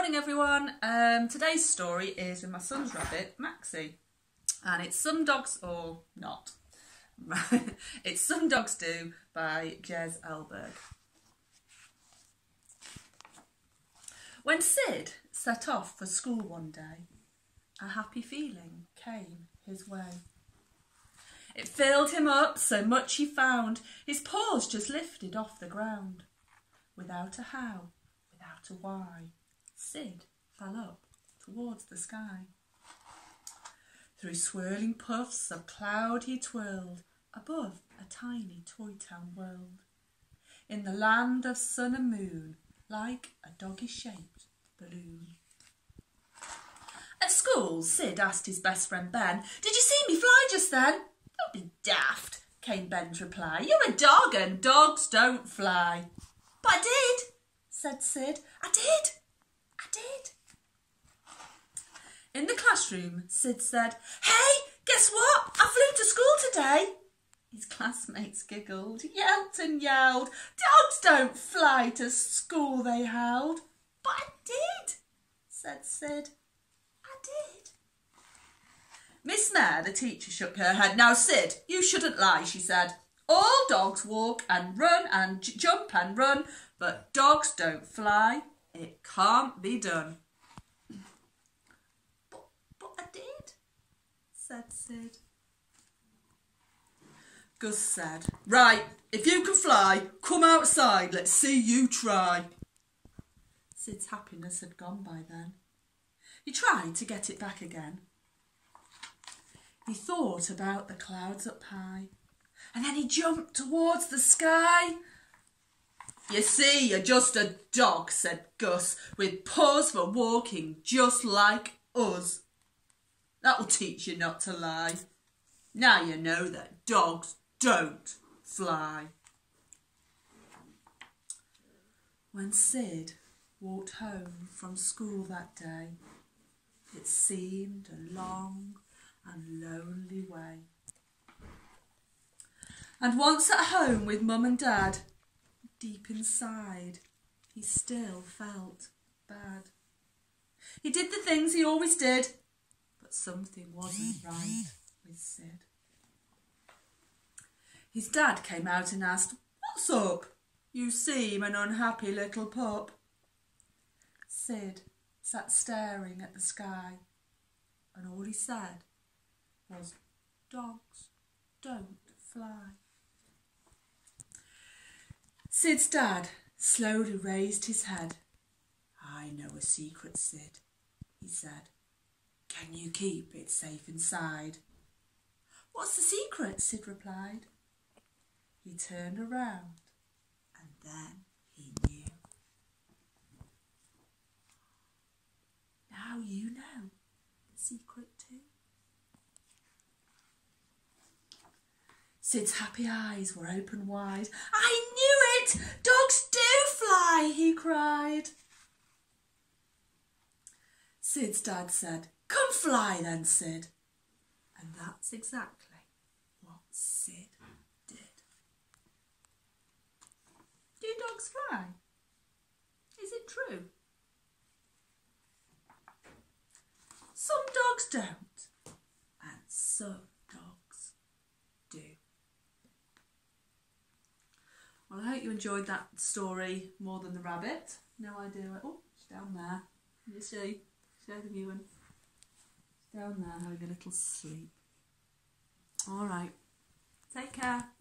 Morning everyone. Today's story is with my son's rabbit, Maxie. And it's Some Dogs or Not. It's Some Dogs Do by Alborough. When Sid set off for school one day, a happy feeling came his way. It filled him up so much he found his paws just lifted off the ground. Without a how, without a why, Sid fell up towards the sky. Through swirling puffs of cloud he twirled above a tiny toy town world. In the land of sun and moon, like a doggy-shaped balloon. At school, Sid asked his best friend Ben, "Did you see me fly just then?" "Don't be daft," came Ben's reply. "You're a dog and dogs don't fly." "But I did," said Sid. I did. In the classroom, Sid said, "Hey, guess what? I flew to school today." His classmates giggled, yelped and yelled. "Dogs don't fly to school," they howled. "But I did," said Sid. "I did." Miss Mare, the teacher, shook her head. "Now, Sid, you shouldn't lie," she said. "All dogs walk and run and jump and run, but dogs don't fly. It can't be done." But I did," said Sid. Gus said, "Right, if you can fly, come outside. Let's see you try." Sid's happiness had gone by then. He tried to get it back again. He thought about the clouds up high, and then he jumped towards the sky. "You see, you're just a dog," said Gus, "with paws for walking just like us. That'll teach you not to lie. Now you know that dogs don't fly." When Sid walked home from school that day, it seemed a long and lonely way. And once at home with Mum and Dad, deep inside, he still felt bad. He did the things he always did, but something wasn't right with Sid. His dad came out and asked, "What's up? You seem an unhappy little pup." Sid sat staring at the sky, and all he said was, "Dogs don't fly." Sid's dad slowly raised his head. "I know a secret, Sid," he said. "Can you keep it safe inside?" "What's the secret?" Sid replied. He turned around and then he knew. Now you know the secret too. Sid's happy eyes were open wide. "I knew it! Dogs do fly!" he cried. Sid's dad said, "Come fly then, Sid." And that's exactly what Sid did. Do dogs fly? Is it true? Some dogs don't, and some dogs do. Well, I hope you enjoyed that story more than the rabbit. No idea where. Oh, it's down there. Can you see? Show the viewing. It's down there having a little sleep. All right. Take care.